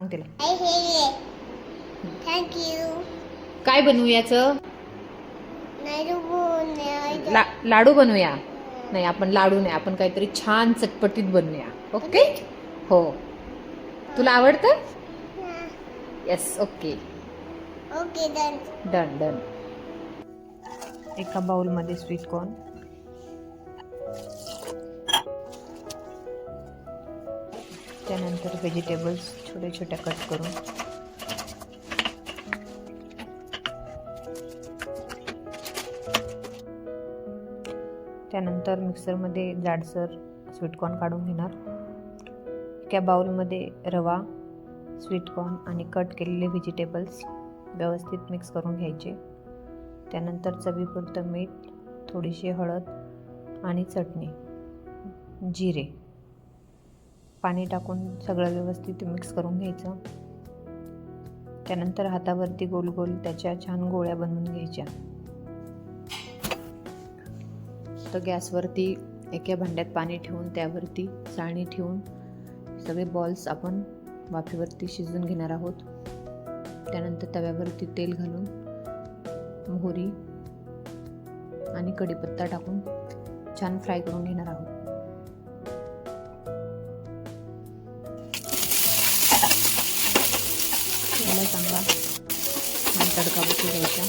तिला थँक्यू. काय बनवू याचं? लाडू बनवूया. नाही, आपण लाडू नाही, आपण काहीतरी छान चटपटीत बनवूया. ओके. हो, तुला आवडतं? Yes. Okay. Okay done. Done done. एका बाउलमध्ये स्वीट कॉर्न, त्यानंतर व्हेजिटेबल्स छोट्या छोट्या कट करून, त्यानंतर मिक्सरमध्ये जाडसर स्वीटकॉर्न काढून घेणार. एका बाउलमध्ये रवा, स्वीटकॉर्न आणि कट केलेले व्हेजिटेबल्स व्यवस्थित मिक्स करून घ्यायचे. त्यानंतर चवीपुरतं मीठ, थोडीशी हळद आणि चटणी, जिरे, पाणी टाकून सगळं व्यवस्थित मिक्स करून घ्यायचं. त्यानंतर हातावरती गोल गोल त्याच्या छान गोळ्या बनवून घ्यायच्या. तर गॅसवरती एका भांड्यात पाणी ठेवून त्यावरती चाळणी ठेवून सगळे बॉल्स आपण वाफेवरती शिजवून घेणार आहोत. त्यानंतर तव्यावरती तेल घालून मोहरी आणि कढीपत्ता टाकून छान फ्राय करून घेणार आहोत. याला चांगला छान तडका बसू द्यायचा.